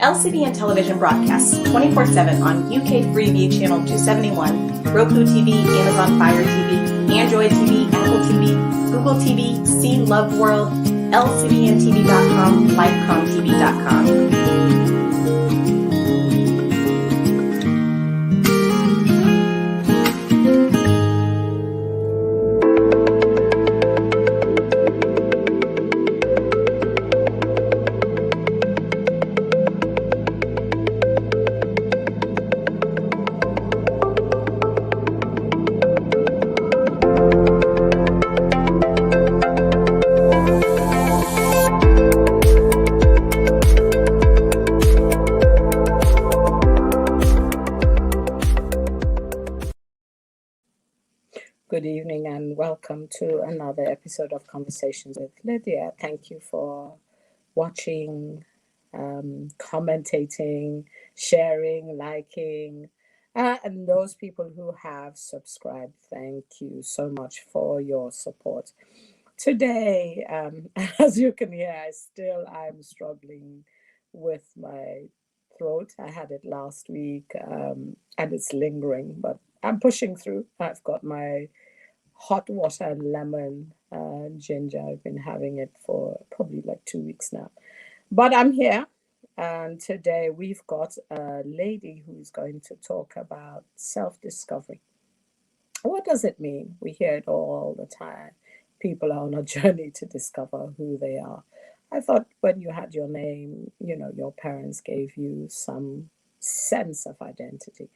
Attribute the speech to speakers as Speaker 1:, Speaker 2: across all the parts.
Speaker 1: LCBN television broadcasts 24/7 on UK Freeview Channel 271, Roku TV, Amazon Fire TV, Android TV, Apple TV, Google TV, See Love World, LCBNTV.com, LifeComTV.com.
Speaker 2: Good evening and welcome to another episode of Conversations with Lydia. Thank you for watching, commentating, sharing, liking, and those people who have subscribed. Thank you so much for your support. Today, as you can hear, I'm struggling with my throat. I had it last week and it's lingering, but I'm pushing through. I've got my hot water and lemon ginger. I've been having it for probably like 2 weeks now. But I'm here, and today we've got a lady who's going to talk about self-discovery. What does it mean? We hear it all the time. People are on a journey to discover who they are. I thought when you had your name, your parents gave you some sense of identity.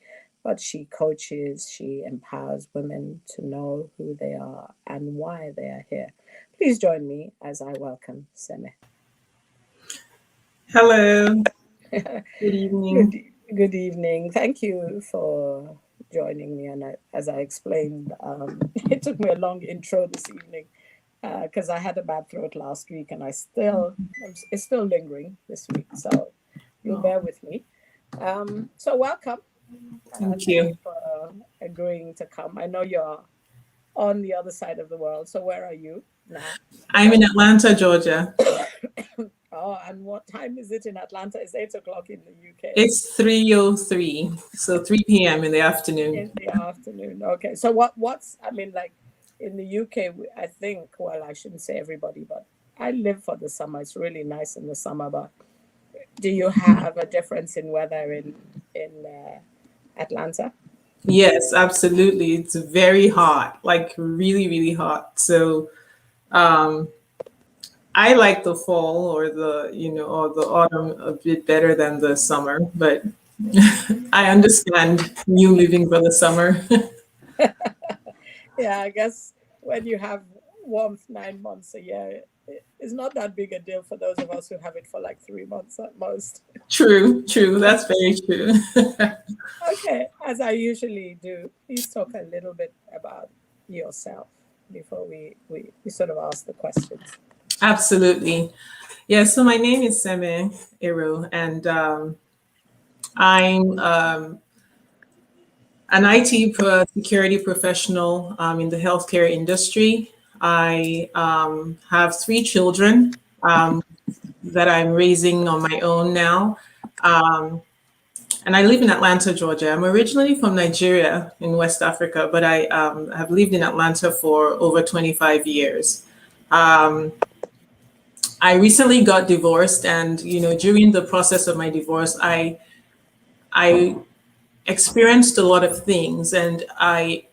Speaker 2: But she coaches, she empowers women to know who they are and why they are here. Please join me as I welcome Seme.
Speaker 3: Hello. Good evening.
Speaker 2: Good evening. Thank you for joining me. And as I explained, it took me a long intro this evening because I had a bad throat last week and it's still lingering this week. So you'll bear with me. So welcome.
Speaker 3: Thank you
Speaker 2: for agreeing to come. I know you're on the other side of the world. So where are you now?
Speaker 3: I'm in Atlanta, Georgia.
Speaker 2: Oh, and what time is it in Atlanta? It's 8 o'clock in the UK.
Speaker 3: It's 3:03, so 3 p.m. in the afternoon.
Speaker 2: In the afternoon. Okay. So what's like in the UK? I think. Well, I shouldn't say everybody, but I live for the summer. It's really nice in the summer. But do you have a difference in weather in Atlanta?
Speaker 3: Yes, absolutely. It's very hot, like really, really hot. So I like the fall or the autumn a bit better than the summer, but I understand you living for the summer.
Speaker 2: Yeah, I guess when you have warmth 9 months a year, it's not that big a deal for those of us who have it for like 3 months at most.
Speaker 3: True. That's very true.
Speaker 2: Okay, as I usually do, please talk a little bit about yourself before we sort of ask the questions.
Speaker 3: Absolutely. Yeah, so my name is Ohiseme Eroh, and I'm an IT security professional in the healthcare industry. I have 3 children that I'm raising on my own now. And I live in Atlanta, Georgia. I'm originally from Nigeria in West Africa, but I have lived in Atlanta for over 25 years. I recently got divorced, and during the process of my divorce, I experienced a lot of things, and I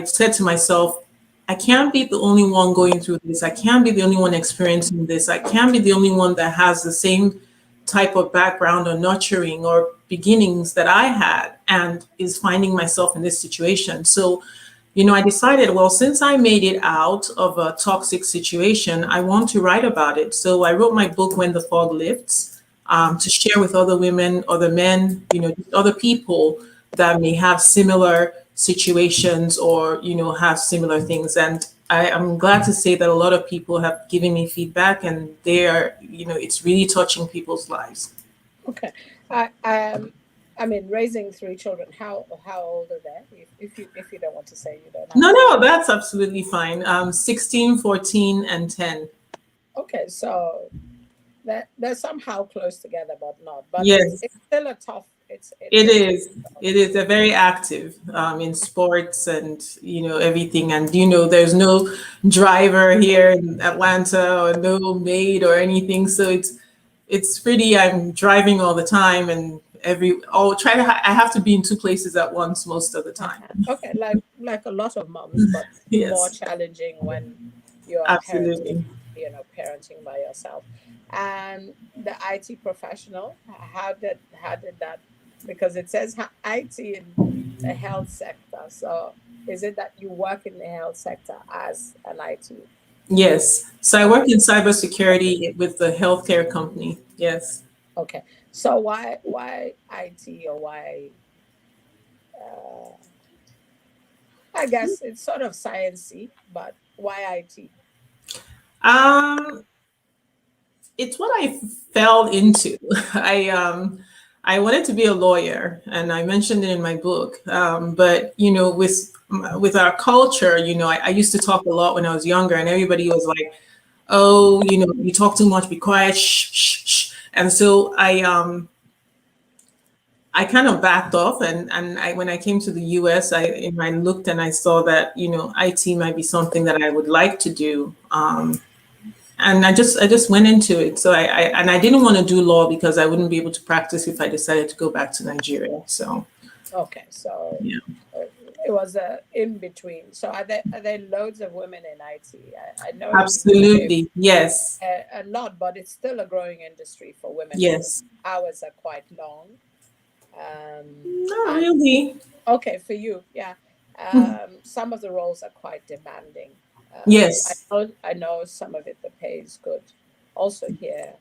Speaker 3: said to myself, I can't be the only one going through this. I can't be the only one experiencing this. I can't be the only one that has the same type of background or nurturing or beginnings that I had and is finding myself in this situation. So, I decided, well, since I made it out of a toxic situation, I want to write about it. So I wrote my book, When the Fog Lifts, to share with other women, other men, other people that may have similar situations or, have similar things. And I'm glad to say that a lot of people have given me feedback, and they are, it's really touching people's lives.
Speaker 2: Okay. I mean, raising 3 children, how old are they? If you don't want to say, you don't have
Speaker 3: No, that's absolutely fine. 16, 14, and 10.
Speaker 2: Okay, so they're somehow close together, but not. But
Speaker 3: Yes,
Speaker 2: it's still a tough. It's
Speaker 3: it
Speaker 2: a tough
Speaker 3: is.
Speaker 2: job.
Speaker 3: It is. They're very active in sports and everything. And there's no driver here in Atlanta or no maid or anything. So it's pretty. I'm driving all the time, and I have to be in two places at once most of the time.
Speaker 2: Okay, like a lot of moms, but more
Speaker 3: Yes,
Speaker 2: challenging when you are parenting,
Speaker 3: absolutely.
Speaker 2: parenting by yourself. And the IT professional, how did that? Because it says IT in the health sector. So is it that you work in the health sector as an IT?
Speaker 3: Yes. So I
Speaker 2: Okay,
Speaker 3: work in cybersecurity with the healthcare company. Yes.
Speaker 2: okay. So why IT, or why? Uh, I guess it's sort of sciencey, but why IT?
Speaker 3: Um, it's what I fell into. I wanted to be a lawyer, and I mentioned it in my book. But with our culture, I used to talk a lot when I was younger, and everybody was like, "Oh, you talk too much. Be quiet. Shh, shh, shh." And so I kind of backed off, and when I came to the U.S., I looked and I saw that IT might be something that I would like to do. And I just went into it. So I didn't want to do law because I wouldn't be able to practice if I decided to go back to Nigeria. So
Speaker 2: Okay, so
Speaker 3: yeah,
Speaker 2: uh, it was a in between. So are there loads of women in IT? I know in the UK
Speaker 3: absolutely, yes,
Speaker 2: a lot, but it's still a growing industry for women because
Speaker 3: yes.
Speaker 2: hours are quite long.
Speaker 3: Not
Speaker 2: And
Speaker 3: really.
Speaker 2: okay, for you, yeah. Some of the roles are quite demanding. I
Speaker 3: Yes,
Speaker 2: know I know some of it the pay is good, also here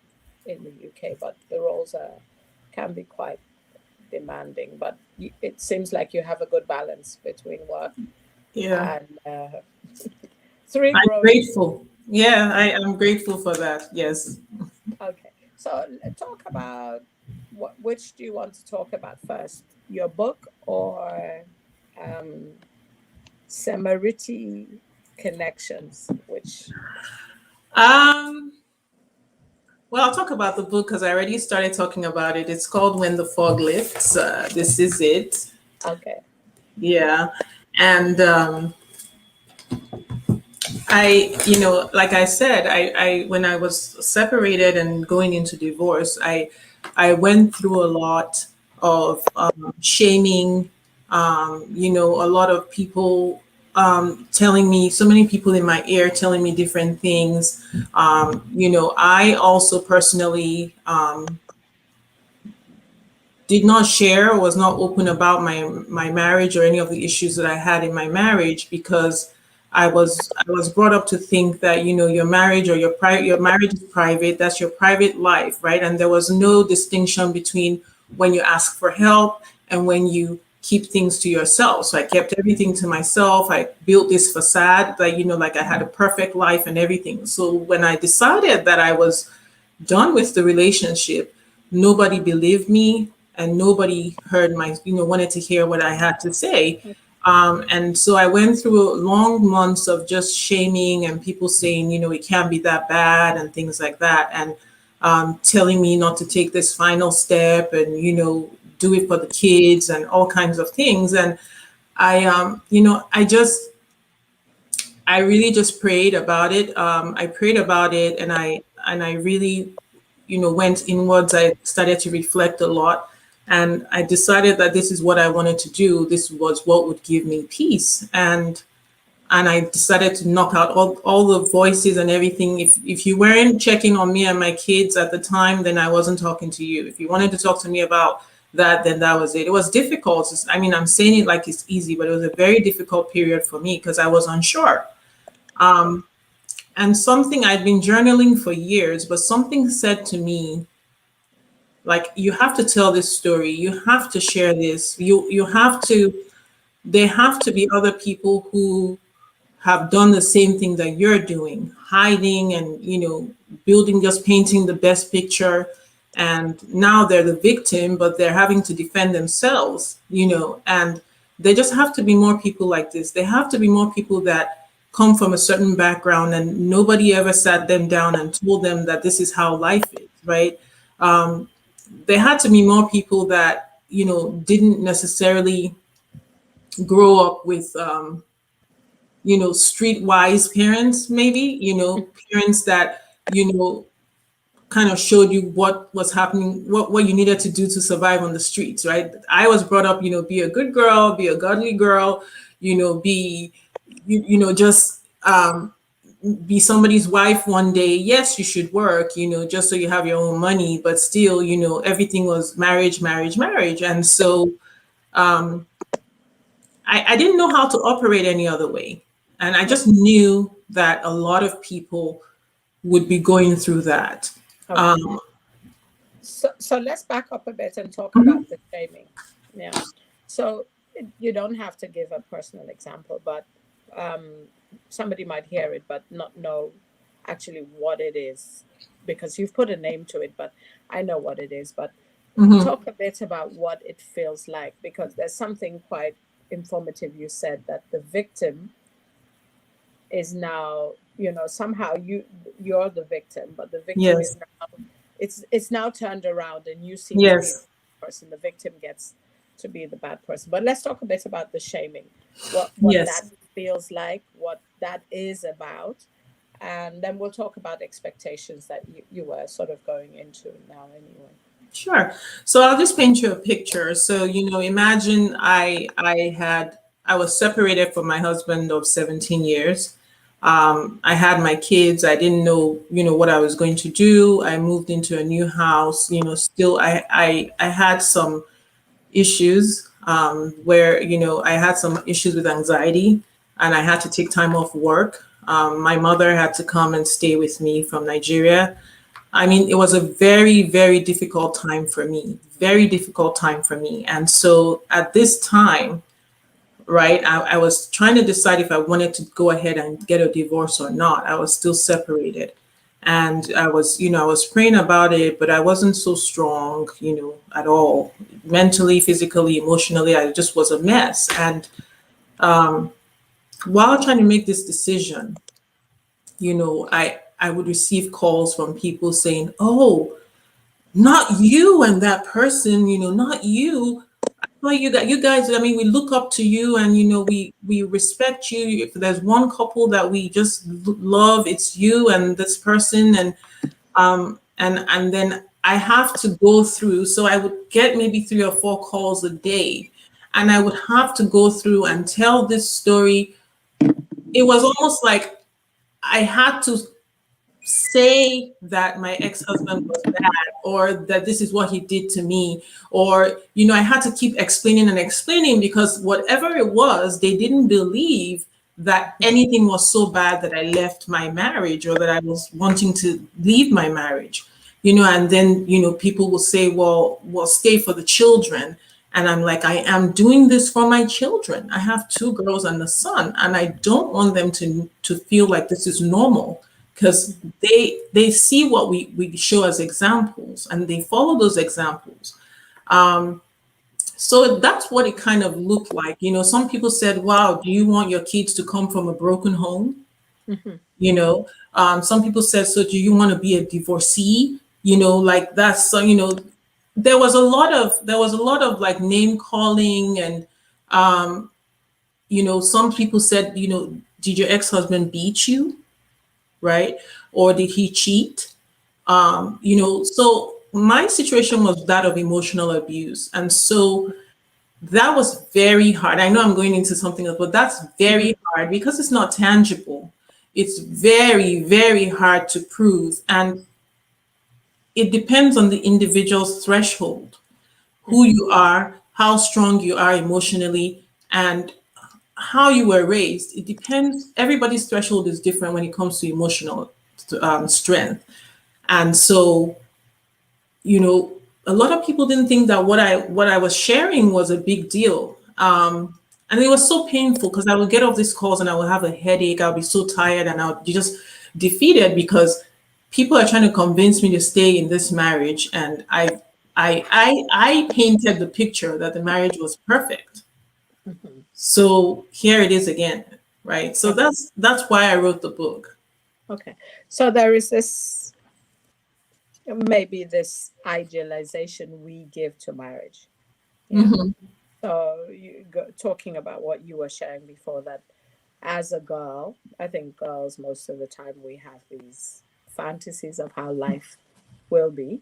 Speaker 2: in the UK, but the roles are can be quite demanding. But it seems like you have a good balance between work
Speaker 3: yeah.
Speaker 2: and three
Speaker 3: I'm
Speaker 2: growing.
Speaker 3: grateful. Yeah, I am grateful for that. Yes.
Speaker 2: Okay, so talk about which do you want to talk about first, your book or um, Samariti connections, which
Speaker 3: Um. Well, I'll talk about the book because I already started talking about it. It's called When the Fog Lifts. This is it.
Speaker 2: okay.
Speaker 3: Yeah. And like I said, when I was separated and going into divorce, I went through a lot of shaming. A lot of people telling me, so many people in my ear telling me different things. I also personally did not share or was not open about my marriage or any of the issues that I had in my marriage because I was brought up to think that your marriage or your marriage is private. That's your private life, right? And there was no distinction between when you ask for help and when you keep things to yourself. So I kept everything to myself. I built this facade that like I had a perfect life and everything. So when I decided that I was done with the relationship, nobody believed me and nobody heard wanted to hear what I had to say. And so I went through long months of just shaming and people saying, it can't be that bad and things like that. And telling me not to take this final step and, do it for the kids and all kinds of things. And I really just prayed about it. I prayed about it, and I really, went inwards. I started to reflect a lot, and I decided that this is what I wanted to do. This was what would give me peace, and I decided to knock out all the voices and everything. If you weren't checking on me and my kids at the time, then I wasn't talking to you. If you wanted to talk to me about that, then that was it. It was difficult. I mean, I'm saying it like it's easy, but it was a very difficult period for me because I was unsure. And something I'd been journaling for years, but something said to me, like, you have to tell this story. You have to share this. You have to. There have to be other people who have done the same thing that you're doing, hiding and building, just painting the best picture. And now they're the victim, but they're having to defend themselves. And there just have to be more people like this. There have to be more people that come from a certain background and nobody ever sat them down and told them that this is how life is, right? Um, there had to be more people that, didn't necessarily grow up with, streetwise parents, maybe, parents that, kind of showed you what was happening, what you needed to do to survive on the streets, right? I was brought up, be a good girl, be a godly girl, be, just be somebody's wife one day. Yes, you should work, just so you have your own money, but still, everything was marriage, marriage, marriage. And so um, I didn't know how to operate any other way. And I just knew that a lot of people would be going through that.
Speaker 2: Okay.
Speaker 3: Um,
Speaker 2: So let's back up a bit and talk
Speaker 3: mhm,
Speaker 2: about the shaming. Yeah. So you don't have to give a personal example, but um, somebody might hear it but not know actually what it is because you've put a name to it, but I know what it is. But
Speaker 3: mhm.
Speaker 2: talk a bit about what it feels like because there's something quite informative you said that the victim is now, somehow you're the victim, but the victim is
Speaker 3: Yes,
Speaker 2: now, it's now turned around and you seem to be the
Speaker 3: yes,
Speaker 2: person, the victim gets to be the bad person. But let's talk a bit about the shaming, what that
Speaker 3: yes.
Speaker 2: feels like, what that is about, and then we'll talk about expectations that you were sort of going into now anyway.
Speaker 3: Sure. So I'll just paint you a picture. So, imagine I was separated from my husband of 17 years. I had my kids. I didn't know, what I was going to do. I moved into a new house. Still I had some issues where, I had some issues with anxiety and I had to take time off work. My mother had to come and stay with me from Nigeria. I mean, it was a very, very difficult time for me, very difficult time for me. And so at this time, right, I was trying to decide if I wanted to go ahead and get a divorce or not. I was still separated. And I was praying about it, but I wasn't so strong, at all. Mentally, physically, emotionally, I just was a mess. And while trying to make this decision, I would receive calls from people saying, "Oh, not you and that person, not you. Well, you guys, I mean, we look up to you and we respect you. If there's one couple that we just love, it's you and this person." And then I have to go through. So I would get maybe 3 or 4 calls a day, and I would have to go through and tell this story. It was almost like I had to say that my ex-husband was bad or that this is what he did to me, or I had to keep explaining and explaining because whatever it was, they didn't believe that anything was so bad that I left my marriage or that I was wanting to leave my marriage. And then people will say, well, stay for the children. And I'm like, I am doing this for my children. I have 2 girls and a son, and I don't want them to feel like this is normal, because they see what we show as examples and they follow those examples. So that's what it kind of looked like. Some people said, wow, do you want your kids to come from a broken home?
Speaker 2: Mhm.
Speaker 3: Some people said, so do you want to be a divorcee? Like that's so, there was a lot of like name calling. And some people said, did your ex-husband beat you, right? Or did he cheat? So my situation was that of emotional abuse. And so that was very hard. I know I'm going into something else, but that's
Speaker 2: Mhm.
Speaker 3: very hard because it's not tangible. It's very, very hard to prove. And it depends on the individual's threshold, who
Speaker 2: Mhm.
Speaker 3: you are, how strong you are emotionally, and how you were raised. It depends. Everybody's threshold is different when it comes to emotional strength. And so, a lot of people didn't think that what I was sharing was a big deal. And it was so painful because I would get off these calls and I would have a headache. I'll be so tired and I would be just defeated because people are trying to convince me to stay in this marriage. And I painted the picture that the marriage was perfect.
Speaker 2: Mhm.
Speaker 3: So here it is again. right? So that's why I wrote the book.
Speaker 2: Okay. So there is this, maybe this idealization we give to marriage. Yeah.
Speaker 3: Hmm.
Speaker 2: So talking about what you were sharing before, that as a girl, I think girls most of the time we have these fantasies of how life will be.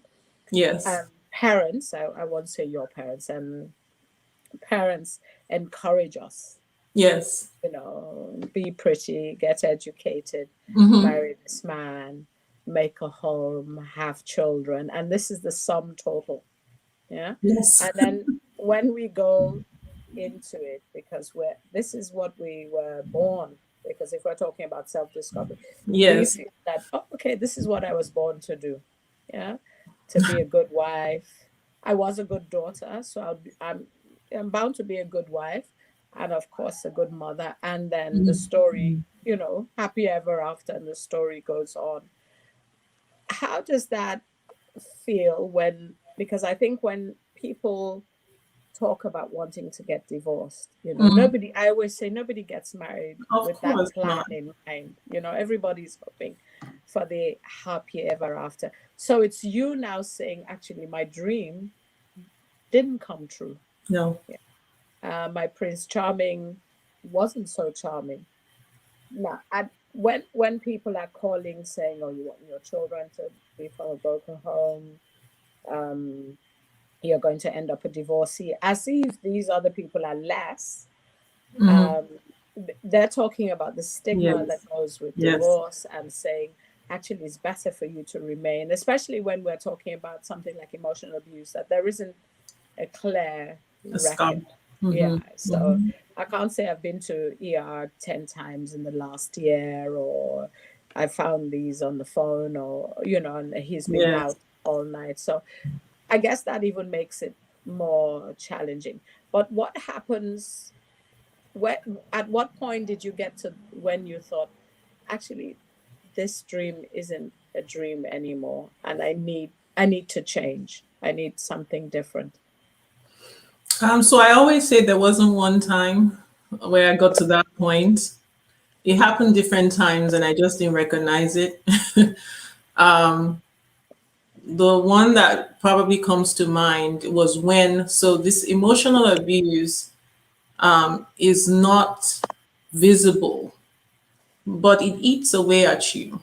Speaker 3: Yes.
Speaker 2: Parents, I won't say your parents, and parents encourage us,
Speaker 3: Yes.
Speaker 2: be pretty, get educated,
Speaker 3: Hmm.
Speaker 2: marry this man, make a home, have children, and this is the sum total. Yeah.
Speaker 3: Yes.
Speaker 2: And then when we go into it, because this is what we were born, because if we're talking about self-discovery, we
Speaker 3: Yes.
Speaker 2: feel that, oh, okay, this is what I was born to do. Yeah. To be a good wife. I was a good daughter, so I'm bound to be a good wife, and of course a good mother. And then the story, happy ever after, and the story goes on. How does that feel when, because I think when people talk about wanting to get divorced,
Speaker 3: Mm.
Speaker 2: nobody, I always say, nobody gets married
Speaker 3: Of
Speaker 2: with that
Speaker 3: course
Speaker 2: plan
Speaker 3: not.
Speaker 2: in mind. Everybody's hoping for the happy ever after. So it's you now saying, actually, my dream didn't come true.
Speaker 3: No.
Speaker 2: Yeah. My Prince Charming wasn't so charming. Now, when people are calling saying, oh, you want your children to be from a broken home, um, you're going to end up a divorcee, as if these other people are less.
Speaker 3: Hmm.
Speaker 2: Um, they're talking about the stigma that
Speaker 3: Yes.
Speaker 2: goes with
Speaker 3: Yes.
Speaker 2: divorce, and saying, actually, it's better for you to remain, especially when we're talking about something like emotional abuse, that there isn't a clear
Speaker 3: A scar.
Speaker 2: record. Yeah.
Speaker 3: Hmm.
Speaker 2: So
Speaker 3: Hmm.
Speaker 2: I can't say I've been to ER 10 times in the last year, or I found these on the phone, or, and he's been
Speaker 3: Yes.
Speaker 2: out all night. So I guess that even makes it more challenging. But what happens, at what point did you get to when you thought, actually, this dream isn't a dream anymore, and I need to change. I need something different.
Speaker 3: So I always say there wasn't one time where I got to that point. It happened different times and I just didn't recognize it. The one that probably comes to mind was when, so this emotional abuse is not visible, but it eats away at you.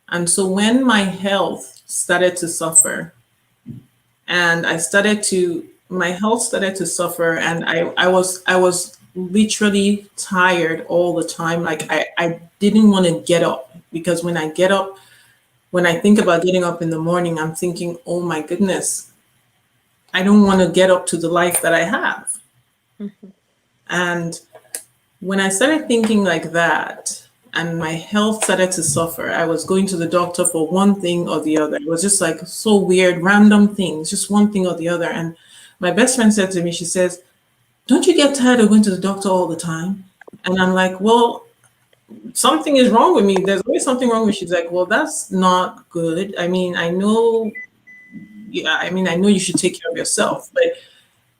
Speaker 3: And so when my health started to suffer, and my health started to suffer, and I was literally tired all the time. Like I didn't want to get up, because when I get up, when I think about getting up in the morning, I'm thinking, oh my goodness, I don't want to get up to the life that I have.
Speaker 2: Mhm.
Speaker 3: And when I started thinking like that, and my health started to suffer, I was going to the doctor for one thing or the other. It was just like so weird, random things, just one thing or the other. And my best friend said to me, she says, don't you get tired of going to the doctor all the time? And I'm like, well, something is wrong with me. There's always something wrong with me. She's like, well, that's not good. I mean, I know, yeah, I mean, I know you should take care of yourself. But,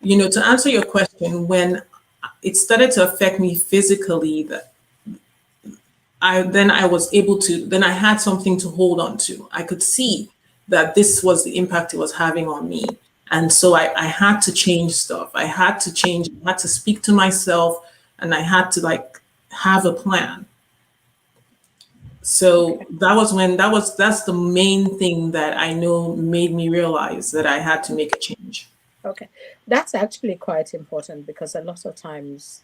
Speaker 3: to answer your question, when it started to affect me physically, that I was able to, then I had something to hold on to. I could see that this was the impact it was having on me. And so I had to change stuff. I had to change, I had to speak to myself, and I had to like have a plan. So
Speaker 2: Okay.
Speaker 3: that's the main thing that I know made me realize that I had to make a change.
Speaker 2: Okay. That's actually quite important, because a lot of times,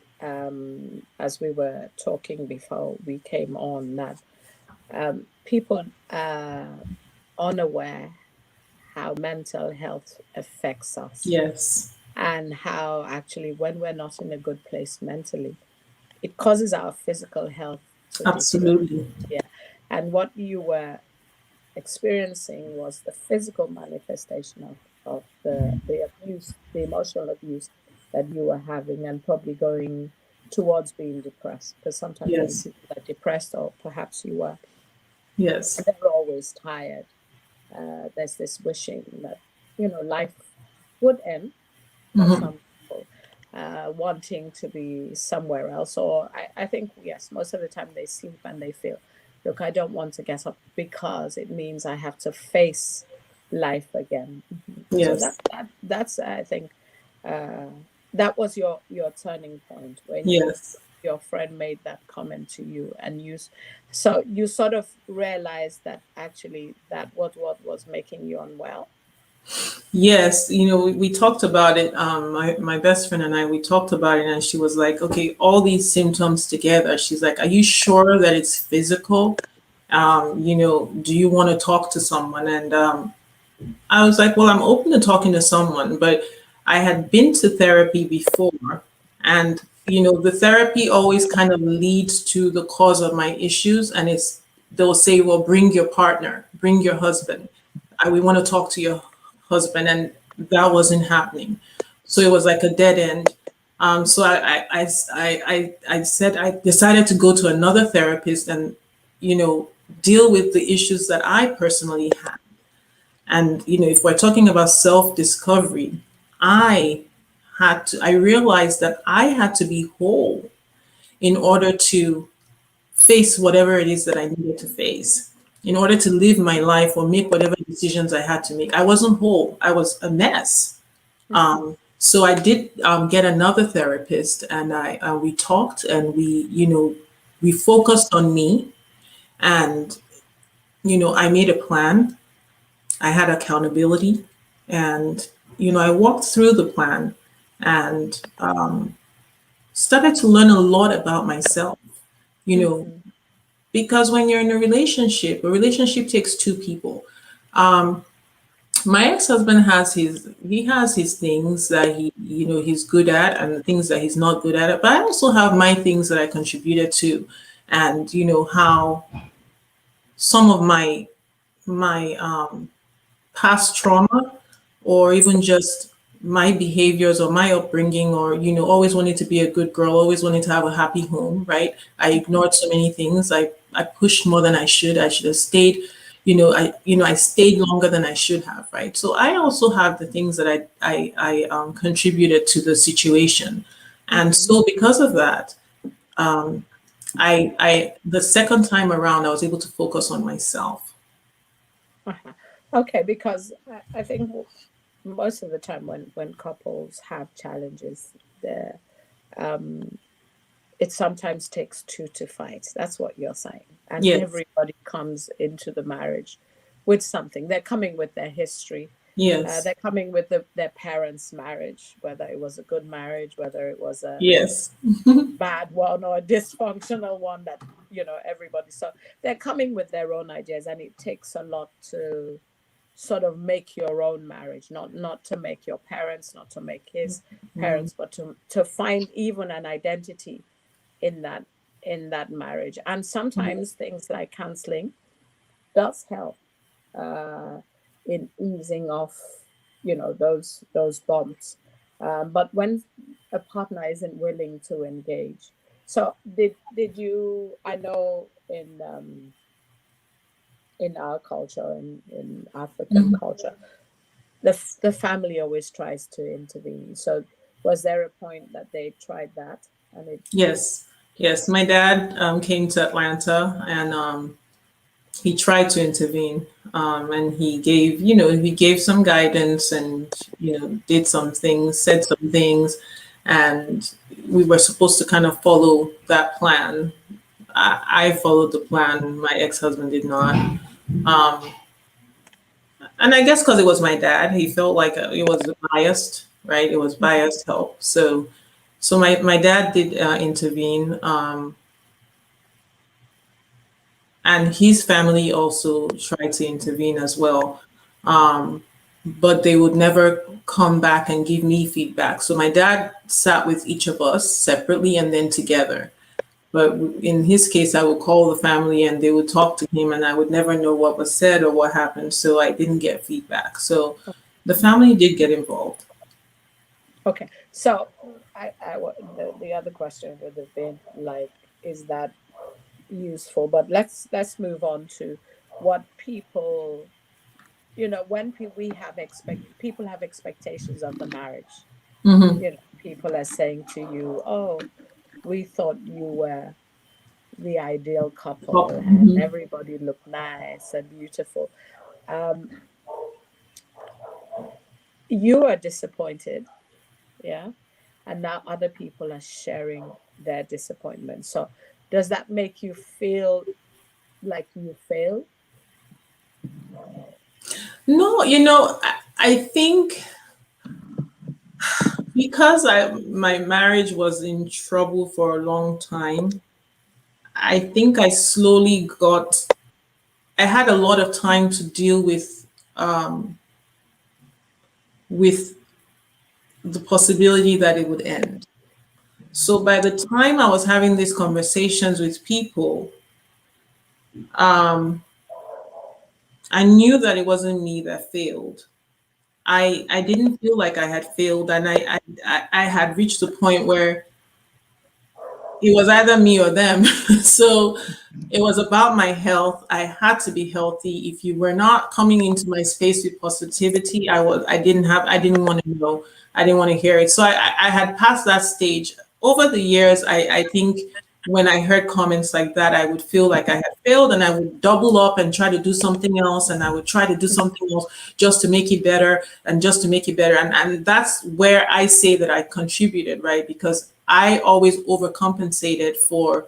Speaker 2: as we were talking before we came on, that people are unaware how mental health affects us,
Speaker 3: Yes,
Speaker 2: and how actually, when we're not in a good place mentally, it causes our physical health to deteriorate.
Speaker 3: absolutely.
Speaker 2: Yeah. And what you were experiencing was the physical manifestation of the abuse, the emotional abuse that you were having, and probably going towards being depressed. Because sometimes when
Speaker 3: Yes,
Speaker 2: people are depressed, or perhaps you were,
Speaker 3: yes.
Speaker 2: they're always tired. There's this wishing that, life would end for
Speaker 3: Hmm.
Speaker 2: some people. wanting to be somewhere else. Or I think, yes, most of the time they sleep and they feel, look, I don't want to get up because it means I have to face life again. So
Speaker 3: Yes.
Speaker 2: that's I think that was your turning point when
Speaker 3: Yes.
Speaker 2: your friend made that comment to you, and so you sort of realized that actually that what was making you unwell.
Speaker 3: Yes, we talked about it. My best friend and I, we talked about it, and she was like, "Okay, all these symptoms together." She's like, "Are you sure that it's physical? Do you want to talk to someone?" And I was like, "Well, I'm open to talking to someone," but I had been to therapy before, and the therapy always kind of leads to the cause of my issues, and they'll say, "Well, bring your partner, bring your husband. We want to talk to your husband," and that wasn't happening. So it was like a dead end. So I said I decided to go to another therapist and you know deal with the issues that I personally had. And if we're talking about self-discovery, I I realized that I had to be whole in order to face whatever it is that I needed to face, in order to live my life or make whatever decisions I had to make. I wasn't whole. I was a mess. So I did get another therapist, and we talked, and we focused on me, and I made a plan. I had accountability, and I walked through the plan, and started to learn a lot about myself. You know,
Speaker 2: Mm-hmm.
Speaker 3: because when you're in a relationship takes two people. My ex-husband has his things that he's good at, and the things that he's not good at, but I also have my things that I contributed to, and how some of my past trauma, or even just my behaviors or my upbringing, or always wanting to be a good girl, always wanting to have a happy home, right? I ignored so many things. I pushed more than I should have stayed. I stayed longer than I should have, right? So I also have the things that I contributed to the situation. And
Speaker 2: Mm-hmm.
Speaker 3: so because of that, I the second time around I was able to focus on myself.
Speaker 2: Uh-huh. Okay, because I think most of the time when couples have challenges, the um, it sometimes takes two to fight. That's what you're saying. And
Speaker 3: Yes.
Speaker 2: everybody comes into the marriage with something. They're coming with their history.
Speaker 3: Yes.
Speaker 2: They're coming with their parents' marriage, whether it was a good marriage, whether it was a
Speaker 3: Yes.
Speaker 2: bad one or a dysfunctional one that, everybody. So they're coming with their own ideas, and it takes a lot to sort of make your own marriage, not to make your parents, not to make his
Speaker 3: Mm.
Speaker 2: parents, but to find even an identity in that marriage. And sometimes things like counseling does help uh, in easing off those bumps, but when a partner isn't willing to engage. So did you, I know in our culture, in African
Speaker 3: Mhm.
Speaker 2: culture, the family always tries to intervene. So was there a point that they tried that and it
Speaker 3: Yes, yes. My dad came to Atlanta, and he tried to intervene, and he gave some guidance, and did some things, said some things, and we were supposed to kind of follow that plan. I followed the plan. My ex-husband did not, and I guess because it was my dad, he felt like it was biased, right? It was biased help. So my dad did intervene. And his family also tried to intervene as well, but they would never come back and give me feedback. So my dad sat with each of us separately and then together. But in his case, I would call the family and they would talk to him, and I would never know what was said or what happened. So I didn't get feedback. So the family did get involved.
Speaker 2: Okay, so the other question would have been like, is that useful? But let's move on to what people, when we have people have expectations of the marriage.
Speaker 3: Hmm.
Speaker 2: people are saying to you, oh, we thought you were the ideal couple and
Speaker 3: Mhm.
Speaker 2: everybody looked nice and beautiful. Um, you are disappointed, yeah, and now other people are sharing their disappointment. So, does that make you feel like you failed?
Speaker 3: No, I think because my marriage was in trouble for a long time, I think I had a lot of time to deal um, with the possibility that it would end. So by the time I was having these conversations with people, um, I knew that it wasn't me that failed. I didn't feel like I had failed, and I had reached the point where it was either me or them. So it was about my health. I had to be healthy. If you were not coming into my space with positivity, I didn't want to know. I didn't want to hear it. So I had passed that stage. Over the years, I think when I heard comments like that, I would feel like I had failed, and I would double up and try to do something else, and I would try to do something else just to make it better and just to make it better. And that's where I say that I contributed, right? Because I always overcompensated for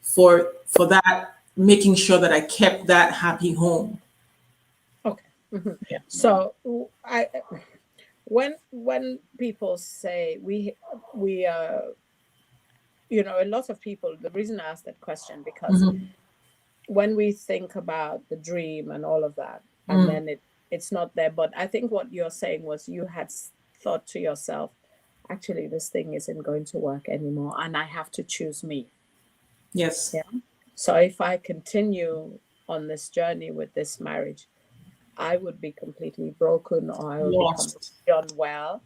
Speaker 3: that, making sure that I kept that happy home.
Speaker 2: Okay. Mhm.
Speaker 3: Yeah.
Speaker 2: So, I when people say we a lot of people, the reason I asked that question, because
Speaker 3: Mhm.
Speaker 2: when we think about the dream and all of that, and
Speaker 3: Mm.
Speaker 2: then it's not there. But I think what you're saying was you had thought to yourself, actually, this thing isn't going to work anymore, and I have to choose me.
Speaker 3: Yes.
Speaker 2: Yeah. So if I continue on this journey with this marriage, I would be completely broken, or I would become
Speaker 3: Lost.
Speaker 2: unwell.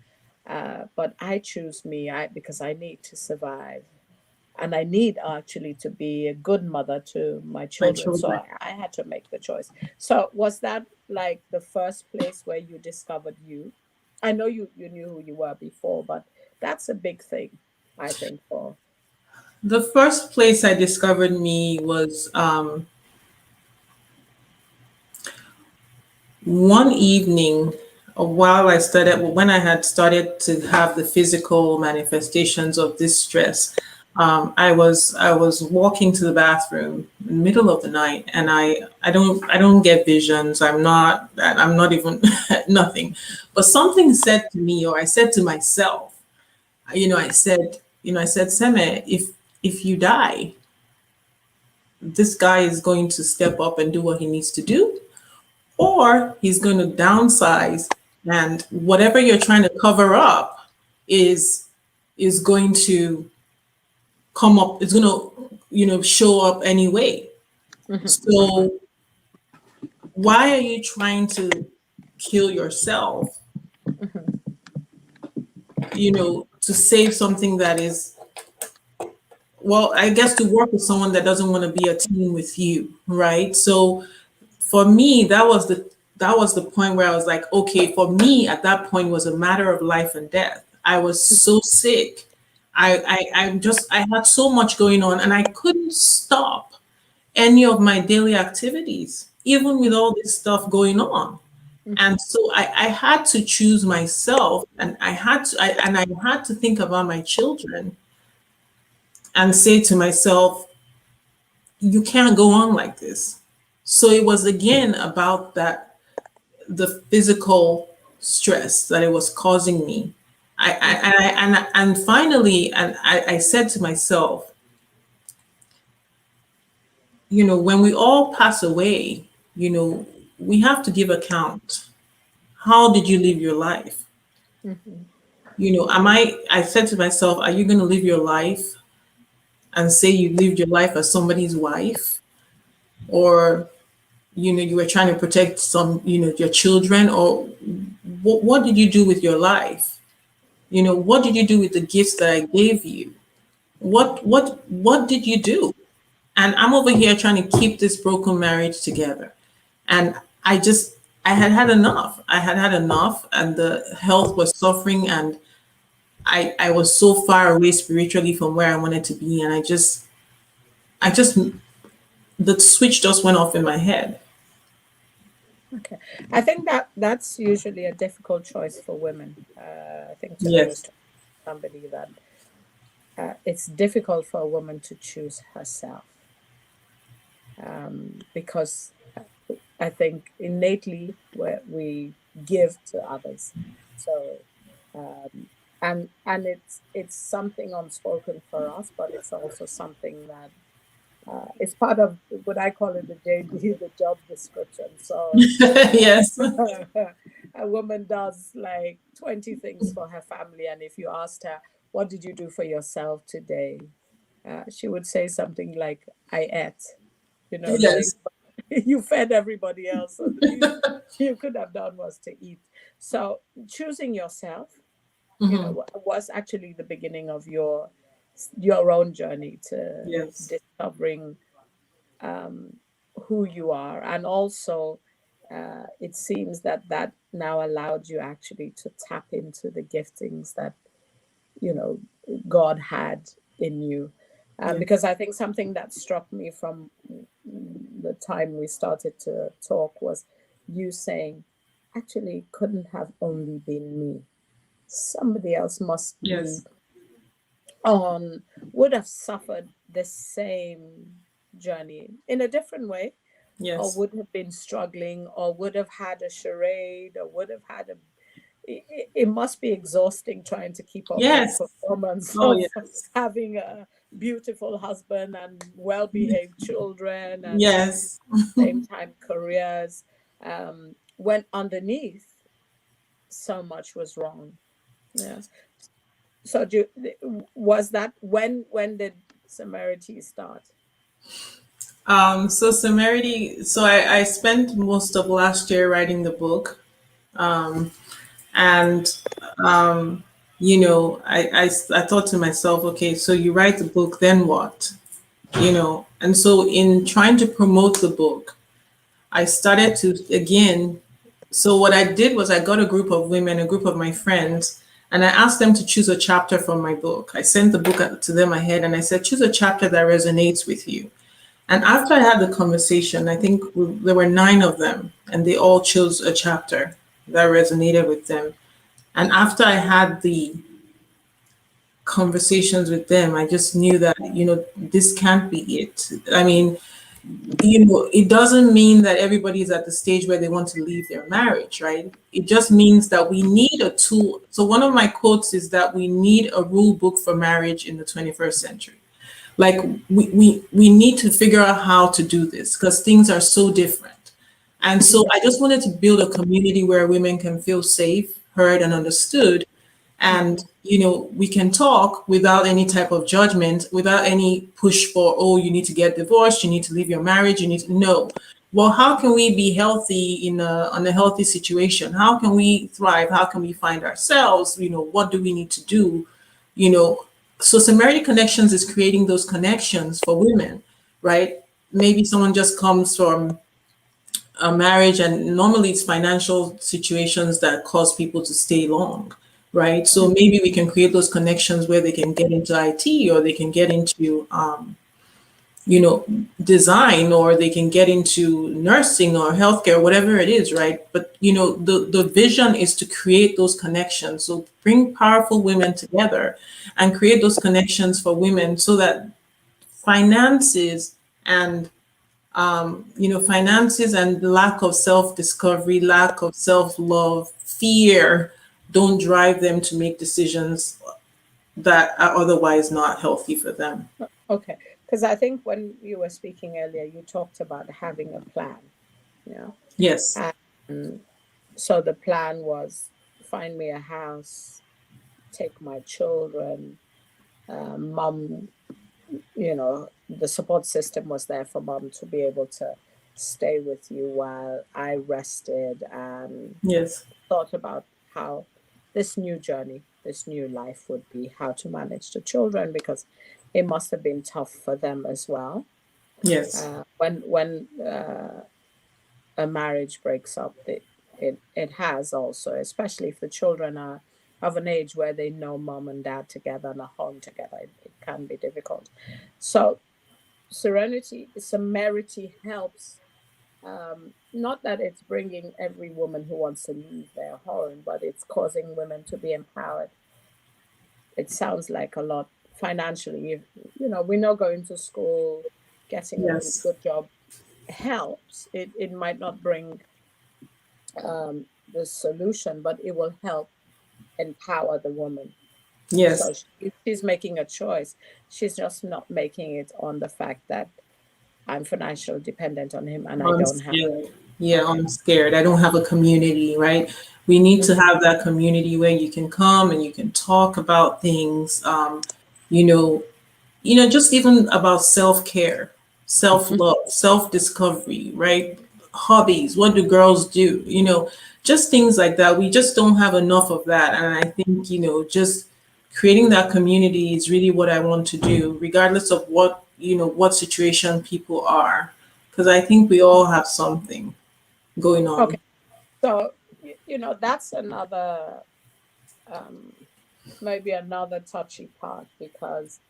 Speaker 2: But I choose me, because I need to survive, and I need actually to be a good mother to my
Speaker 3: My
Speaker 2: children. So
Speaker 3: children.
Speaker 2: I had to make the choice. So was that like the first place where you discovered you? I know you knew who you were before, but that's a big thing, I think, for.
Speaker 3: The first place I discovered me was one evening while when I had started to have the physical manifestations of this stress. I was walking to the bathroom in the middle of the night, and I don't get visions. I'm not even nothing, but something said to me, or I said to myself, I said, Seme, if you die, this guy is going to step up and do what he needs to do, or he's going to downsize, and whatever you're trying to cover up is is going to come up. It's going to show up anyway.
Speaker 2: Mhm,
Speaker 3: So why are you trying to kill yourself,
Speaker 2: mhm,
Speaker 3: to save something that is, well, I guess, to work with someone that doesn't want to be a team with you, right? So for me, that was the point where I was like, okay, for me at that point was a matter of life and death. I was so sick. I had so much going on, and I couldn't stop any of my daily activities, even with all this stuff going on.
Speaker 2: mhm,
Speaker 3: And so I had to choose myself, and I had to think about my children and say to myself, you can't go on like this. So it was again about that, the physical stress that it was causing me.
Speaker 2: mhm,
Speaker 3: And finally, I said to myself, when we all pass away, we have to give account. How did you live your life?
Speaker 2: mhm,
Speaker 3: I said to myself, are you going to live your life and say you lived your life as somebody's wife? Or, you were trying to protect your children? Or what did you do with your life? What did you do with the gifts that I gave you? What did you do? And I'm over here trying to keep this broken marriage together. And I had had enough. I had had enough, and the health was suffering, and I was so far away spiritually from where I wanted to be, and I just the switch just went off in my head.
Speaker 2: Okay. I think that that's usually a difficult choice for women. I think today I was
Speaker 3: Yes,
Speaker 2: talking to somebody that it's difficult for a woman to choose herself, because I think innately we give to others. So, um, and it's something unspoken for us, but it's also something that it's part of what I call it the JD, the job description. So
Speaker 3: yes,
Speaker 2: a woman does like 20 things for her family, and if you asked her, "What did you do for yourself today?" She would say something like, "I ate." You know, like
Speaker 3: yes,
Speaker 2: you fed everybody else, so the least you could have done was to eat. So choosing yourself,
Speaker 3: hmm,
Speaker 2: was actually the beginning of your own journey to
Speaker 3: yes,
Speaker 2: discovering um, who you are, and also it seems that that now allowed you actually to tap into the giftings that you know God had in you.
Speaker 3: yeah,
Speaker 2: Because I think something that struck me from the time we started to talk was you saying, actually, it couldn't have only been me. Somebody else must be
Speaker 3: yes,
Speaker 2: on, would have suffered the same journey in a different way, or
Speaker 3: yes,
Speaker 2: would have been struggling, or would have had a charade, or would have had a it must be exhausting trying to keep up that
Speaker 3: yes.
Speaker 2: performance
Speaker 3: Oh,
Speaker 2: of
Speaker 3: yes,
Speaker 2: having a beautiful husband and well-behaved children and
Speaker 3: yes.
Speaker 2: same time careers, when underneath so much was wrong. Yeah. So was that when did Samarity start?
Speaker 3: So Semerity, so I spent most of last year writing the book. And I thought to myself, okay, so you write the book, then what? And so in trying to promote the book, I started to again. So what I did was I got a group of women, a group of my friends, and I asked them to choose a chapter from my book. I sent the book to them ahead, and I said, choose a chapter that resonates with you. And after I had the conversation, I think there were 9 of them, and they all chose a chapter that resonated with them. And after I had the conversations with them, I just knew that, this can't be it. I mean, it doesn't mean that everybody is at the stage where they want to leave their marriage, right? It just means that we need a tool. So one of my quotes is that we need a rule book for marriage in the 21st century. Like we need to figure out how to do this because things are so different. And so I just wanted to build a community where women can feel safe, heard, and understood. And, we can talk without any type of judgment, without any push for, oh, you need to get divorced, you need to leave your marriage, you need to, no. Well, how can we be healthy in a healthy situation? How can we thrive? How can we find ourselves? What do we need to do? You know, so Samaritan Connections is creating those connections for women, right? Maybe someone just comes from a marriage and normally it's financial situations that cause people to stay long, right? So maybe we can create those connections where they can get into IT or they can get into you know design or they can get into nursing or healthcare, whatever it is, right? But the vision is to create those connections, so bring powerful women together and create those connections for women so that finances and finances and lack of self-discovery, lack of self-love, fear don't drive them to make decisions that are otherwise not healthy for them.
Speaker 2: Okay, because I think when you were speaking earlier, you talked about having a plan. Yeah.
Speaker 3: Yes,
Speaker 2: And so the plan was find me a house, take my children, mom, the support system was there for mom to be able to stay with you while I rested and
Speaker 3: yes,
Speaker 2: thought about how this new journey, this new life would be, how to manage the children, because it must have been tough for them as well.
Speaker 3: yes,
Speaker 2: When a marriage breaks up, it has also, especially if the children are of an age where they know mom and dad together and are home together. It can be difficult. So serenity helps. Not that it's bringing every woman who wants to leave their home, but it's causing women to be empowered. It sounds like a lot financially. If, we know going to school, getting a
Speaker 3: Yes.
Speaker 2: good job helps. It might not bring the solution, but it will help empower the woman. So
Speaker 3: Yes.
Speaker 2: she's making a choice. She's just not making it on the fact that I'm financially dependent on him and I
Speaker 3: I'm
Speaker 2: don't have.
Speaker 3: scared. Yeah,
Speaker 2: Okay.
Speaker 3: I'm scared. I don't have a community, right? We need to
Speaker 2: Mhm.
Speaker 3: have that community where you can come and you can talk about things. You know, just even about self-care,
Speaker 2: Mhm.
Speaker 3: self-love, self-discovery, right? Hobbies, what do girls do? Just things like that. We just don't have enough of that. And I think, just creating that community is really what I want to do, regardless of what situation people are. Because I think we all have something going
Speaker 2: Okay.
Speaker 3: on.
Speaker 2: So, that's another, um, maybe another touchy part because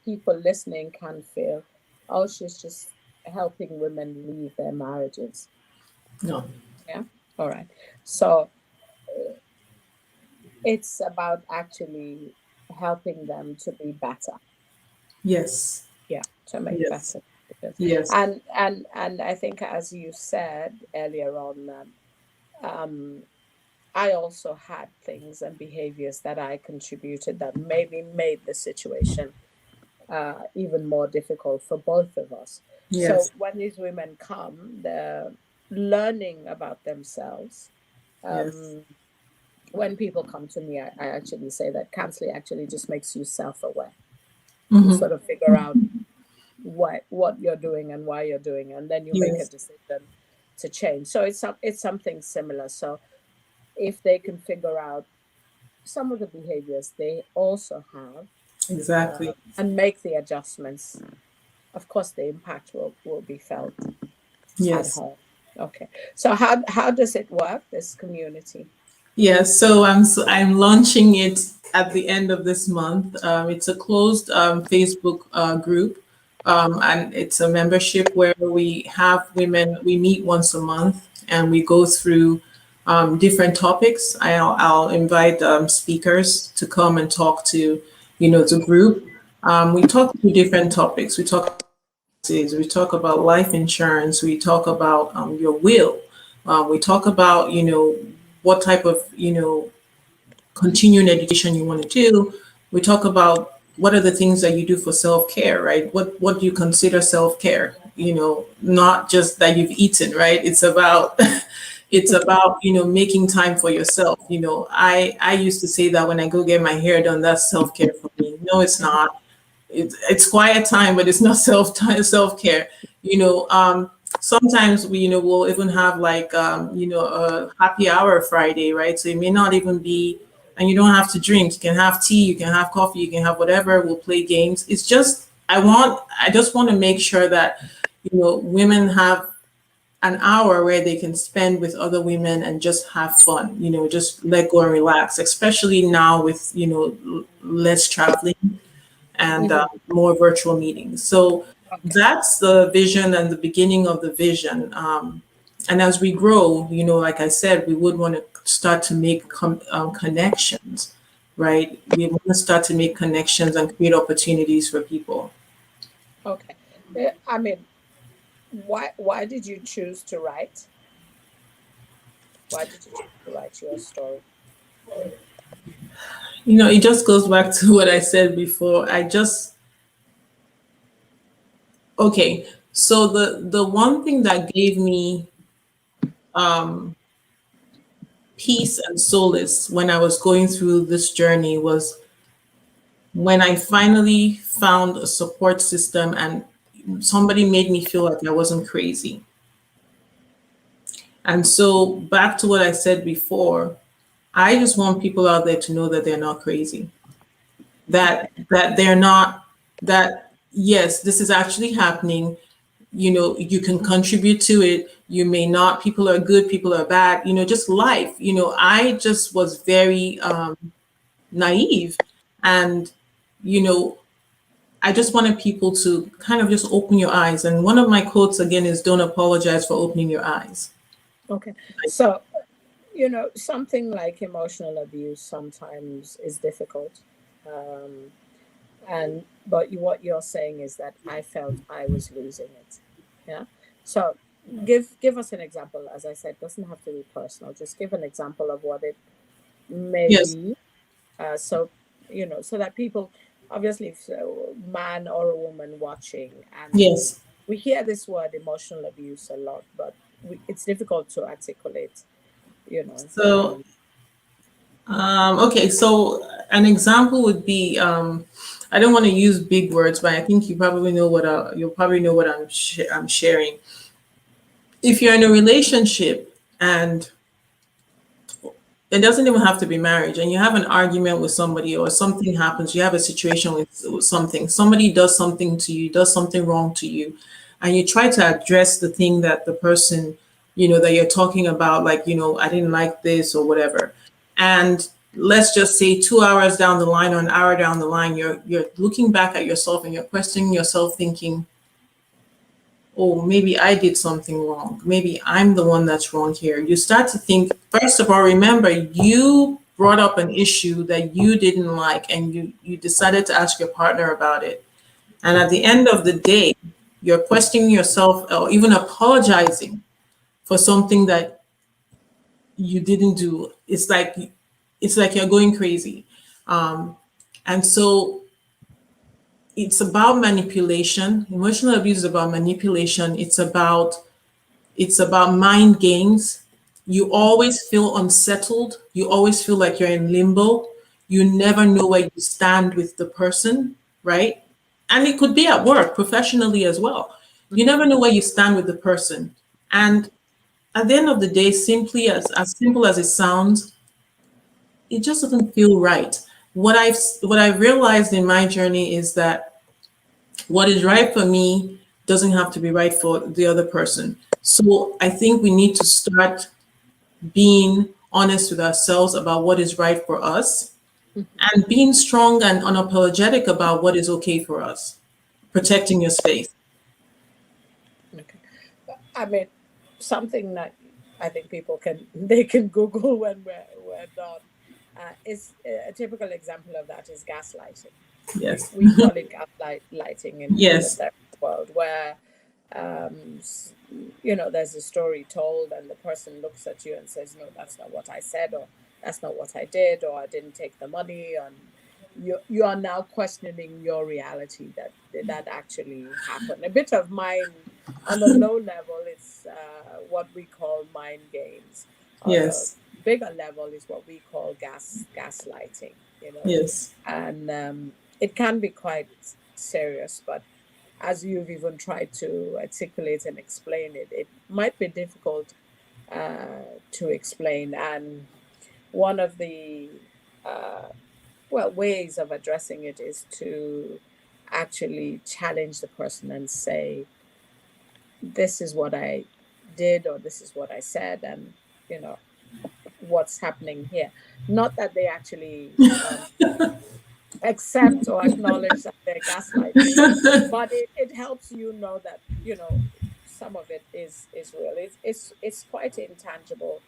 Speaker 2: people listening can feel, oh, she's just helping women leave their marriages.
Speaker 3: No.
Speaker 2: Yeah. All right. So it's about actually helping them to be better.
Speaker 3: Yes.
Speaker 2: Yeah, to make
Speaker 3: Yes.
Speaker 2: better decisions.
Speaker 3: Yes.
Speaker 2: And I think, as you said earlier on, um, I also had things and behaviors that I contributed that maybe made the situation even more difficult for both of us. So
Speaker 3: Yes.
Speaker 2: when these women come, they're learning about themselves.
Speaker 3: Yes.
Speaker 2: Um, when people come to me, I actually say that counseling actually just makes you self-aware. You
Speaker 3: Hmm.
Speaker 2: sort of figure out what you're doing and why you're doing, and then you make a
Speaker 3: Yes.
Speaker 2: decision to change. So it's something similar. So if they can figure out some of the behaviors they also have,
Speaker 3: Exactly.
Speaker 2: and make the adjustments, of course the impact will be felt at
Speaker 3: Yes.
Speaker 2: home. Okay. So how does it work, this community?
Speaker 3: Yeah, so I'm launching it at the end of this month. It's a closed Facebook group, and it's a membership where we have women. We meet once a month, and we go through different topics. I'll invite speakers to come and talk to the group. We talk through different topics. We talk about life insurance. We talk about your will. We talk about what type of continuing education you want to do. We talk about what are the things that you do for self-care, right? What do you consider self-care? Not just that you've eaten, right? It's about it's about making time for yourself. I used to say that when I go get my hair done, that's self-care for me. No, it's not. It's quiet time, but it's not self-care. Sometimes we'll even have like a happy hour Friday, right? So it may not even be, and you don't have to drink. You can have tea, you can have coffee, you can have whatever. We'll play games. It's just I just want to make sure that women have an hour where they can spend with other women and just have fun. Just let go and relax. Especially now with less traveling and
Speaker 2: Mhm.
Speaker 3: more virtual meetings. So
Speaker 2: Okay.
Speaker 3: that's the vision and the beginning of the vision. And as we grow, like I said, we would want to start to make connections, right? We want to start to make connections and create opportunities for people.
Speaker 2: Okay. I mean, why did you choose to write? Why did you choose to write your story?
Speaker 3: It just goes back to what I said before. Okay. So the one thing that gave me peace and solace when I was going through this journey was when I finally found a support system and somebody made me feel like I wasn't crazy. And so, back to what I said before, I just want people out there to know that they're not crazy. That they're not that yes, this is actually happening. You can contribute to it, You may not. People are good, people are bad, just life. I just was very naive. And, you know, I just wanted people to kind of just open your eyes. And one of my quotes again is, don't apologize for opening your eyes.
Speaker 2: Okay. So, something like emotional abuse sometimes is difficult. Um, but what you're saying is that I felt I was losing it. Yeah. So give us an example. As I said, doesn't have to be personal. Just give an example of what it may
Speaker 3: Yes,
Speaker 2: be. So so that people, obviously, if a man or a woman watching, and
Speaker 3: yes.
Speaker 2: we hear this word emotional abuse a lot, but it's difficult to articulate. You know.
Speaker 3: So, okay, so an example would be, I don't want to use big words, but I think you'll probably know what I'm sharing. If you're in a relationship and it doesn't even have to be marriage, and you have an argument with somebody or something happens, you have a situation with somebody does something to you, does something wrong to you, and you try to address the thing that the person, that you're talking about, like, I didn't like this or whatever. And let's just say 2 hours down the line or an hour down the line, you're looking back at yourself and you're questioning yourself, thinking, oh, maybe I did something wrong. Maybe I'm the one that's wrong here. You start to think, first of all, remember you brought up an issue that you didn't like, and you decided to ask your partner about it. And at the end of the day, you're questioning yourself or even apologizing for something that you didn't do. It's like you're going crazy. And so it's about manipulation. Emotional abuse is about manipulation. It's about mind games. You always feel unsettled. You always feel like you're in limbo. You never know where you stand with the person, right? And it could be at work, professionally as well. You never know where you stand with the person. And at the end of the day, as simple as it sounds, it just doesn't feel right. What I've realized in my journey is that what is right for me doesn't have to be right for the other person. So I think we need to start being honest with ourselves about what is right for us and being strong and unapologetic about what is okay for us, protecting your space.
Speaker 2: Okay. I mean, something that I think people can they can Google when we're done. Is a typical example of that is gaslighting.
Speaker 3: Yes.
Speaker 2: We call it gaslighting in the
Speaker 3: Yes.
Speaker 2: therapy world, where um, s- there's a story told, and the person looks at you and says, "No, that's not what I said," or "That's not what I did," or "I didn't take the money," and you are now questioning your reality, that did that actually happen. A bit of mind on the low level is what we call mind games. On a
Speaker 3: Yes.
Speaker 2: bigger level is what we call gaslighting.
Speaker 3: Yes.
Speaker 2: And it can be quite serious, but as you've even tried to articulate and explain it, it might be difficult to explain. And one of the uh, ways of addressing it is to actually challenge the person and say, "This is what I did," or "This is what I said," and you know what's happening here. Not that they actually accept or acknowledge that they're gaslighting, but it helps you know that some of it is real. It's quite intangible,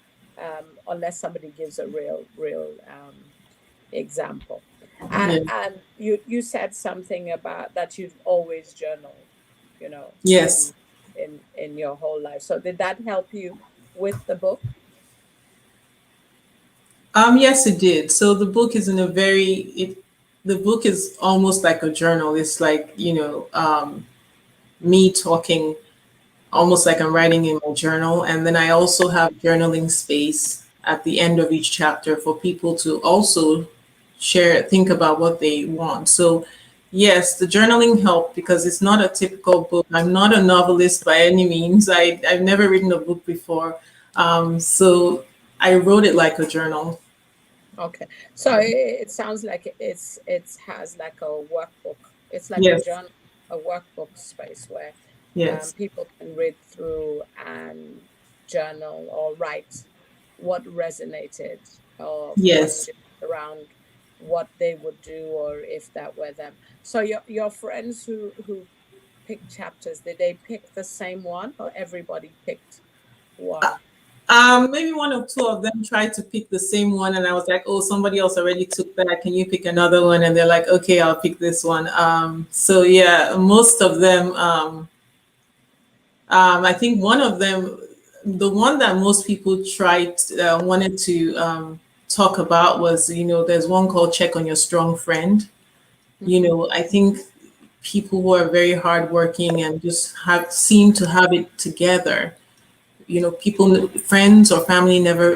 Speaker 2: unless somebody gives a real example.
Speaker 3: Yeah.
Speaker 2: And you said something about that you've always journaled,
Speaker 3: Yes.
Speaker 2: in your whole life. So did that help you with the book?
Speaker 3: Yes, it did. So the book is in a very it the book is almost like a journal. It's like, me talking, almost like I'm writing in my journal. And then I also have journaling space at the end of each chapter for people to also think about what they want. So yes, the journaling helped because it's not a typical book. I'm not a novelist by any means. I've never written a book before. So I wrote it like a journal.
Speaker 2: Okay, so it sounds like it has like a workbook. It's like a
Speaker 3: Yes.
Speaker 2: journal, a workbook space where
Speaker 3: Yes.
Speaker 2: people can read through and journal or write what resonated, or
Speaker 3: Yes.
Speaker 2: questions around what they would do, or if that were them. So your friends who picked chapters, did they pick the same one, or everybody picked one?
Speaker 3: Maybe one or two of them tried to pick the same one, and I was like, "Oh, somebody else already took that. Can you pick another one?" And they're like, "Okay, I'll pick this one." So yeah, most of them. I think one of them, the one that most people tried wanted to talk about was, there's one called "Check on Your Strong Friend."
Speaker 2: Mhm.
Speaker 3: I think people who are very hardworking and just have seem to have it together, people, friends or family never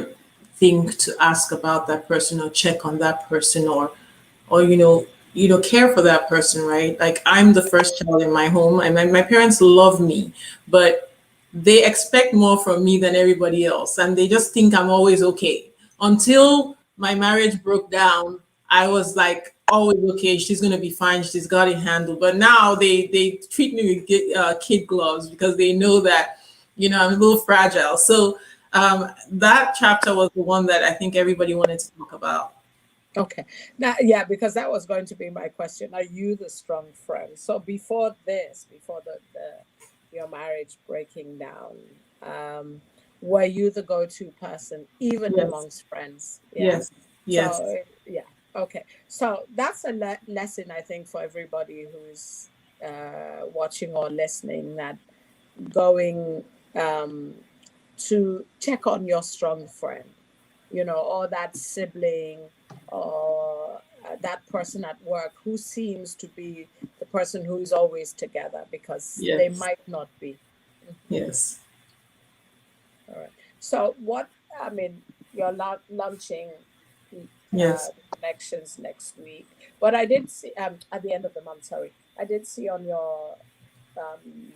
Speaker 3: think to ask about that person or check on that person, or care for that person, right? Like, I'm the first child in my home, and my parents love me, but they expect more from me than everybody else, and they just think I'm always okay. Until my marriage broke down, I was like, always okay, she's gonna be fine, she's got it handled. But now they treat me with kid gloves, because they know that I'm a little fragile. So that chapter was the one that I think everybody wanted to talk about.
Speaker 2: Okay. Now, yeah, because that was going to be my question. Are you the strong friend? So before this, before the your marriage breaking down, were you the go-to person, even
Speaker 3: Yes,
Speaker 2: amongst friends? Yeah.
Speaker 3: yes,
Speaker 2: So
Speaker 3: yes,
Speaker 2: yeah. Okay. So that's a lesson, I think, for everybody who's watching or listening, that going um, to check on your strong friend, or that sibling, or that person at work who seems to be the person who is always together, because they
Speaker 3: yes,
Speaker 2: might not be. Mhm.
Speaker 3: yes,
Speaker 2: All right. So what, I mean, you're launching
Speaker 3: yes.
Speaker 2: connections next week, but I did see, at the end of the month, sorry, I did see on your um,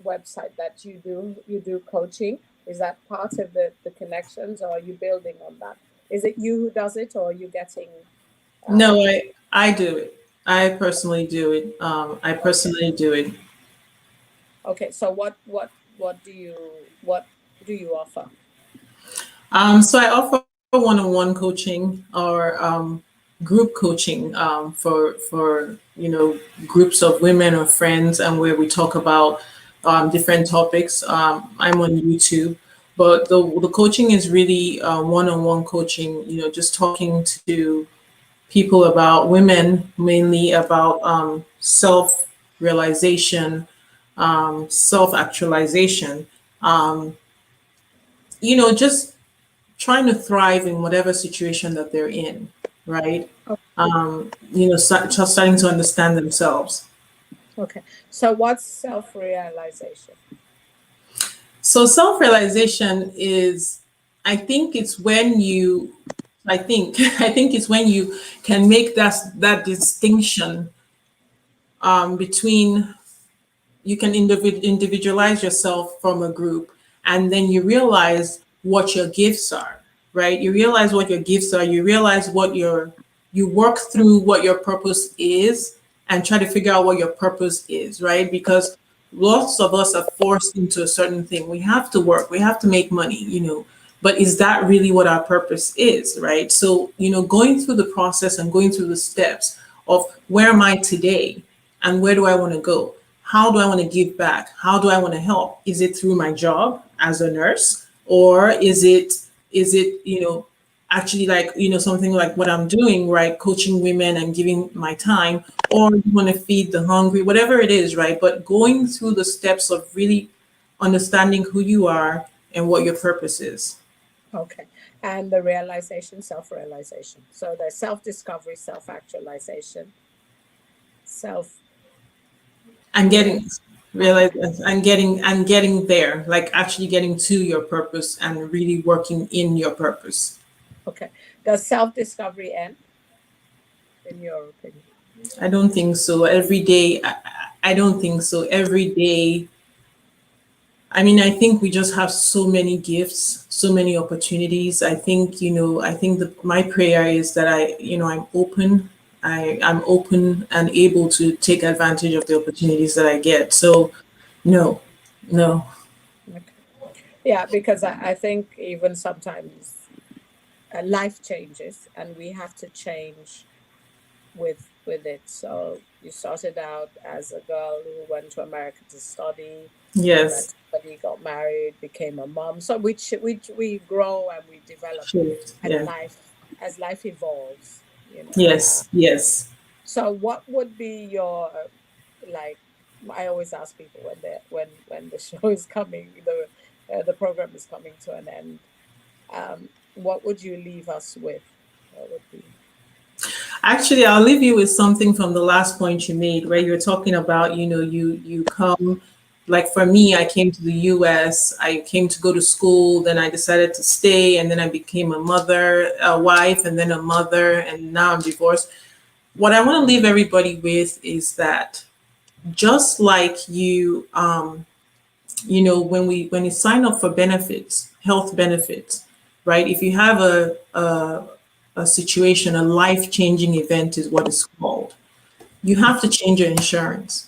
Speaker 2: website that you do coaching. Is that part of the connections, or are you building on that? Is it you who does it, or are you getting
Speaker 3: No,
Speaker 2: um
Speaker 3: I do it. I personally do it. I
Speaker 2: okay.
Speaker 3: personally do it.
Speaker 2: Okay, so what do you offer?
Speaker 3: So I offer one-on-one coaching, or group coaching, for groups of women or friends, and where we talk about different topics. I'm on YouTube, but the coaching is really one-on-one coaching. Just talking to people, about women, mainly about self realization, self actualization. Um, just trying to thrive in whatever situation that they're in, right?
Speaker 2: Oh,
Speaker 3: Just starting to understand themselves.
Speaker 2: okay. So what's self-realization?
Speaker 3: So self-realization is, I think it's when you, I think, I think it's when you can make that distinction between, you can individualize yourself from a group, and then you realize what your gifts are, right? You realize what your gifts are. You realize you work through what your purpose is, and try to figure out what your purpose is, right? Because lots of us are forced into a certain thing. We have to work, we have to make money, but is that really what our purpose is, right? So going through the process and going through the steps of, where am I today, and where do I want to go? How do I want to give back? How do I want to help? Is it through my job as a nurse, or is it actually, like, something like what I'm doing, right? Coaching women and giving my time, or you want to feed the hungry, whatever it is, right? But going through the steps of really understanding who you are and what your purpose is,
Speaker 2: Okay. And the realization, self-realization. So there's self-discovery, self-actualization, self
Speaker 3: and
Speaker 2: real
Speaker 3: getting realize and getting there, like actually getting to your purpose and really working in your purpose.
Speaker 2: Okay. Does self-discovery end, in your opinion?
Speaker 3: I don't think so. Every day, I don't think so. Every day, I mean, I think we just have so many gifts, so many opportunities. I think my prayer is that I'm open. I'm open and able to take advantage of the opportunities that I get. So, no, no.
Speaker 2: Okay. Yeah, because I think even sometimes life changes and we have to change with it. So you started out as a girl who went to America to study, met
Speaker 3: Yes.
Speaker 2: somebody, got married, became a mom. So we grow and we develop
Speaker 3: Shift.
Speaker 2: as
Speaker 3: Yeah.
Speaker 2: life evolves, you know.
Speaker 3: Yes. Yes.
Speaker 2: So what would be your like? I always ask people when the show is coming, the program is coming to an end. What would you leave us with? What would be?
Speaker 3: Actually, I'll leave you with something from the last point you made, where you're talking about, you come, like for me, I came to the US, I came to go to school, then I decided to stay, and then I became a mother, a wife, and then a mother, and now I'm divorced. What I want to leave everybody with is that just like when you sign up for benefits, health benefits, right? If you have a situation, a life-changing event is what it's called, you have to change your insurance.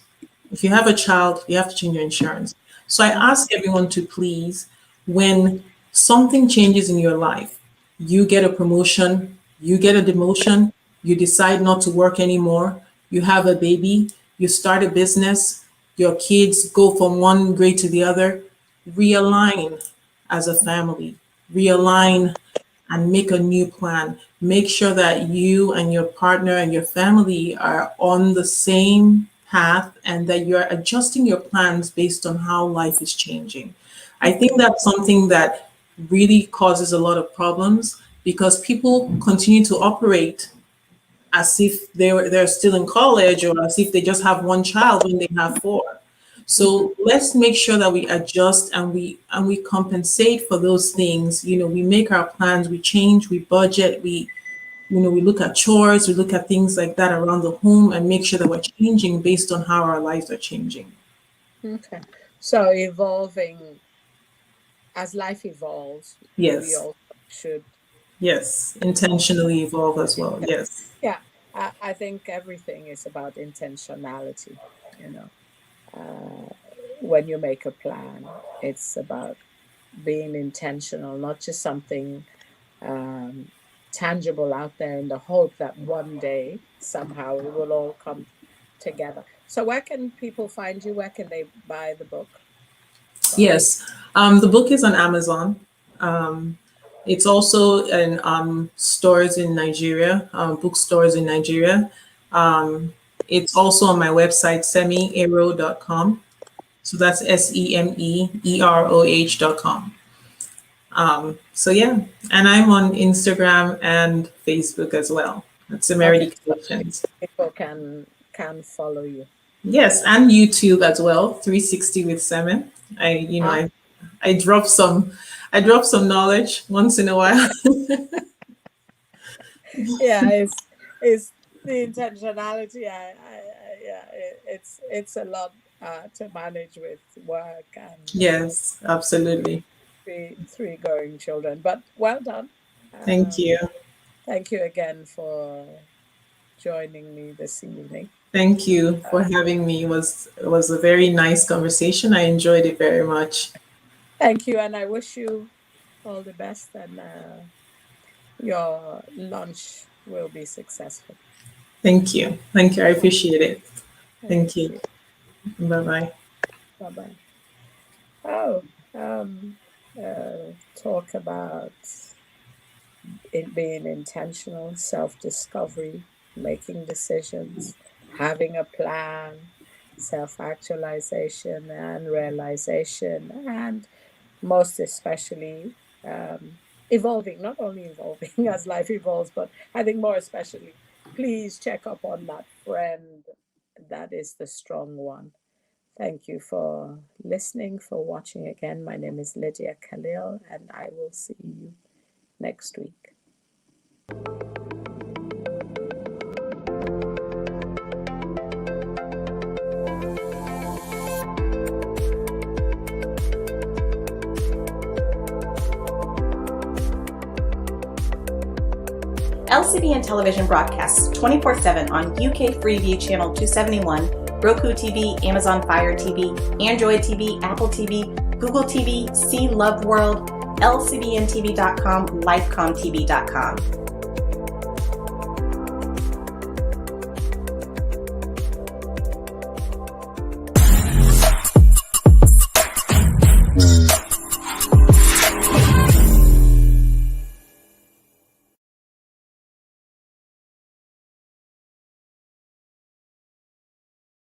Speaker 3: If you have a child, you have to change your insurance. So I ask everyone to please, when something changes in your life, you get a promotion, you get a demotion, you decide not to work anymore, you have a baby, you start a business, your kids go from one grade to the other, realign as a family, realign and make a new plan. Make sure that you and your partner and your family are on the same path and that you're adjusting your plans based on how life is changing. I think that's something that really causes a lot of problems because people continue to operate as if they're still in college or as if they just have one child when they have four.
Speaker 2: Mhm.
Speaker 3: So let's make sure that we adjust and we compensate for those things. We make our plans, we change, we budget, we look at chores, we look at things like that around the home and make sure that we're changing based on how our lives are changing.
Speaker 2: Okay. So evolving as life evolves, we
Speaker 3: Yes.
Speaker 2: also should.
Speaker 3: Yes. Intentionally evolve as well. Yes.
Speaker 2: Yeah, I think everything is about intentionality. You know, when you make a plan, it's about being intentional, not just something um, tangible out there in the hope that one day somehow it will all come together. So, where can people find you? Where can they buy the book from?
Speaker 3: Yes. The book is on Amazon. Um, it's also in stores in Nigeria, bookstores in Nigeria. Um, it's also on my website, semeeroh.com. So that's SEMEEROH.com. So yeah, and I'm on Instagram and Facebook as well. That's
Speaker 2: Okay,
Speaker 3: Semerity
Speaker 2: so
Speaker 3: Collections.
Speaker 2: people can follow you.
Speaker 3: Yes, and YouTube as well, 360 with Semen. I, you know,
Speaker 2: Ah,
Speaker 3: I, I drop some, I drop some knowledge once in a while.
Speaker 2: yeah, it's the intentionality. Yeah, it's a lot to manage with work and
Speaker 3: Yes, absolutely.
Speaker 2: three growing children. But well done.
Speaker 3: Thank
Speaker 2: Um,
Speaker 3: you.
Speaker 2: Thank you again for joining me this evening.
Speaker 3: Thank you for
Speaker 2: Uh,
Speaker 3: having me. It was a very nice conversation. I enjoyed it very much.
Speaker 2: Thank you, and I wish you all the best, and your lunch will be successful.
Speaker 3: Thank you. Thank you. I appreciate it.
Speaker 2: Thank
Speaker 3: Thank you.
Speaker 2: you.
Speaker 3: Bye bye.
Speaker 2: Bye bye. Oh, talk about it being intentional, self discovery, making decisions, having a plan, self actualization and realization, and most especially evolving, not only evolving as life evolves, but I think more especially, please check up on that friend that is the strong one. Thank you for listening, for watching again. My name is Lydia Khalil, and I will see you next week.
Speaker 1: LCBN television broadcasts 24/7 on UK Freeview Channel 271, Roku TV, Amazon Fire TV, Android TV, Apple TV, Google TV, See Love World, LCBNTV.com, LifeComTV.com.